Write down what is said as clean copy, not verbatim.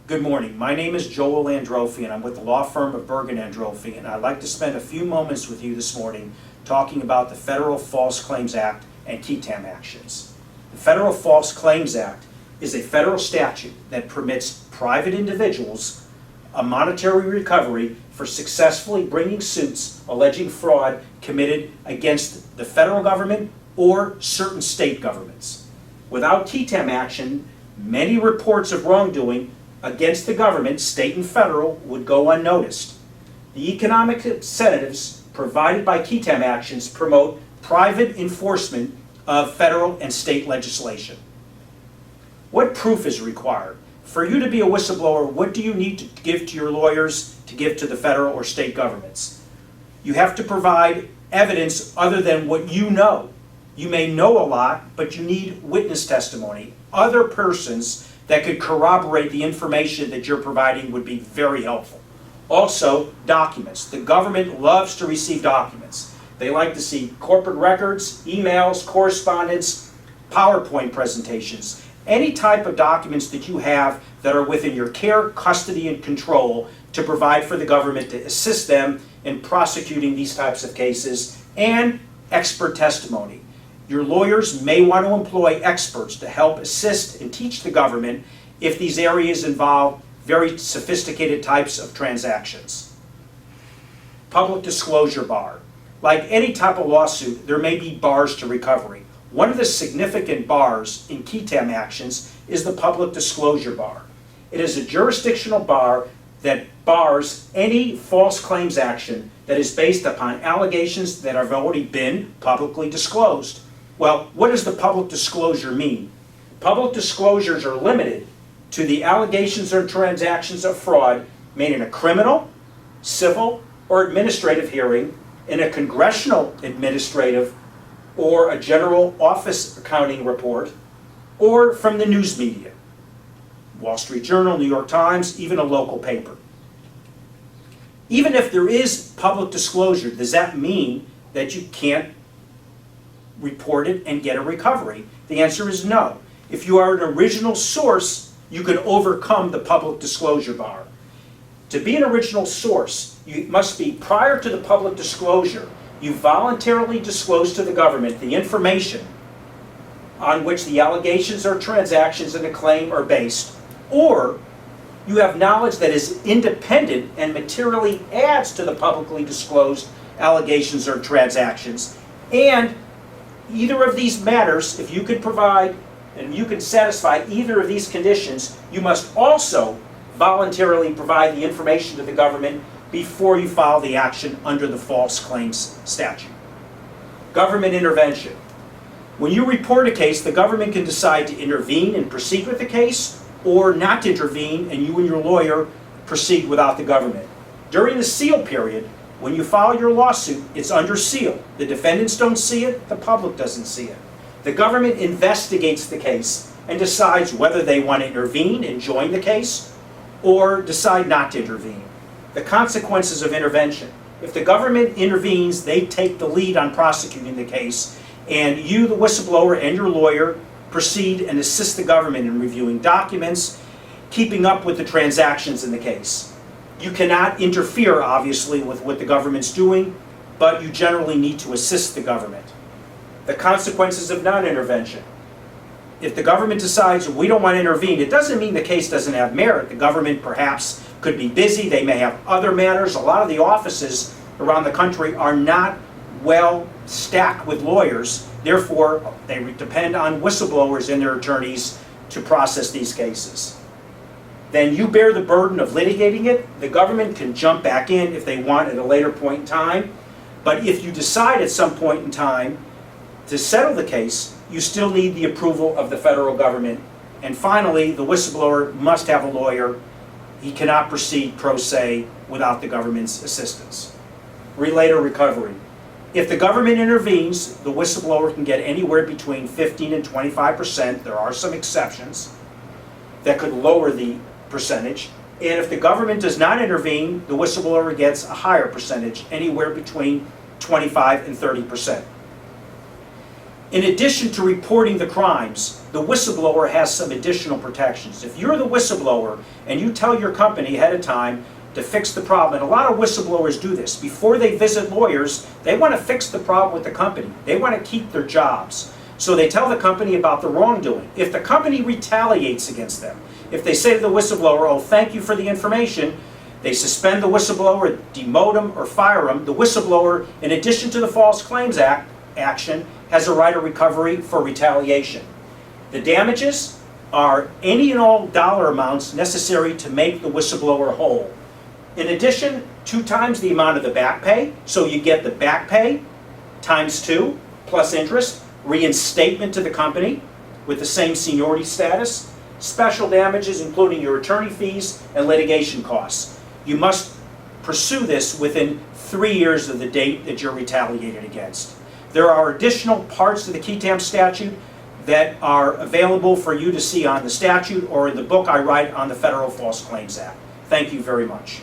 Good morning. My name is Joel Androphy, and I'm with the law firm of Berg and Androphy, and I'd like to spend a few moments with you this morning talking about the Federal False Claims Act and Qui Tam actions. The Federal False Claims Act is a federal statute that permits private individuals a monetary recovery for successfully bringing suits alleging fraud committed against the federal government or certain state governments. Without Qui Tam action, many reports of wrongdoing against the government, state and federal, would go unnoticed. The economic incentives provided by Qui Tam actions promote private enforcement of federal and state legislation. What proof is required? For you to be a whistleblower, what do you need to give to your lawyers to give to the federal or state governments? You have to provide evidence other than what you know. You may know a lot, but you need witness testimony. Other persons that could corroborate the information that you're providing would be very helpful. Also, documents. The government loves to receive documents. They like to see corporate records, emails, correspondence, PowerPoint presentations, any type of documents that you have that are within your care, custody, and control to provide for the government to assist them in prosecuting these types of cases, and expert testimony. Your lawyers may want to employ experts to help assist and teach the government if these areas involve very sophisticated types of transactions. Public disclosure bar. Like any type of lawsuit, there may be bars to recovery. One of the significant bars in Qui Tam actions is the public disclosure bar. It is a jurisdictional bar that bars any false claims action that is based upon allegations that have already been publicly disclosed. Well, what does the public disclosure mean? Public disclosures are limited to the allegations or transactions of fraud made in a criminal, civil, or administrative hearing, in a congressional administrative or a general office accounting report, or from the news media, Wall Street Journal, New York Times, even a local paper. Even if there is public disclosure, does that mean that you can't report it and get a recovery? The answer is no. If you are an original source, you can overcome the public disclosure bar. To be an original source, you must be, prior to the public disclosure, you voluntarily disclose to the government the information on which the allegations or transactions in a claim are based, or you have knowledge that is independent and materially adds to the publicly disclosed allegations or transactions. And either of these matters, if you could provide and you can satisfy either of these conditions, you must also voluntarily provide the information to the government before you file the action under the false claims statute. Government intervention. When you report a case, the government can decide to intervene and proceed with the case, or not to intervene and you and your lawyer proceed without the government. During the seal period, when you file your lawsuit, it's under seal. The defendants don't see it, the public doesn't see it. The government investigates the case and decides whether they want to intervene and join the case or decide not to intervene. The consequences of intervention. If the government intervenes, they take the lead on prosecuting the case, and you, the whistleblower, and your lawyer proceed and assist the government in reviewing documents, keeping up with the transactions in the case. You cannot interfere, obviously, with what the government's doing, but you generally need to assist the government. The consequences of non-intervention. If the government decides we don't want to intervene, it doesn't mean the case doesn't have merit. The government perhaps could be busy, they may have other matters. A lot of the offices around the country are not well stacked with lawyers, therefore they depend on whistleblowers and their attorneys to process these cases. Then you bear the burden of litigating it. The government can jump back in if they want at a later point in time, but if you decide at some point in time to settle the case, you still need the approval of the federal government. And finally, the whistleblower must have a lawyer. He cannot proceed pro se without the government's assistance. Relator recovery. If the government intervenes, the whistleblower can get anywhere between 15 and 25%. There are some exceptions that could lower the percentage. And if the government does not intervene, the whistleblower gets a higher percentage, anywhere between 25 and 30%. In addition to reporting the crimes, the whistleblower has some additional protections. If you're the whistleblower and you tell your company ahead of time to fix the problem, and a lot of whistleblowers do this, before they visit lawyers, they want to fix the problem with the company. They want to keep their jobs. So they tell the company about the wrongdoing. If the company retaliates against them, if they say to the whistleblower, oh, thank you for the information, they suspend the whistleblower, demote him, or fire him, the whistleblower, in addition to the False Claims Act action, has a right of recovery for retaliation. The damages are any and all dollar amounts necessary to make the whistleblower whole. In addition, 2 times the amount of the back pay, so you get the back pay times 2 plus interest, reinstatement to the company with the same seniority status, special damages including your attorney fees and litigation costs. You must pursue this within 3 years of the date that you're retaliated against. There are additional parts of the Qui Tam statute that are available for you to see on the statute or in the book I write on the Federal False Claims Act. Thank you very much.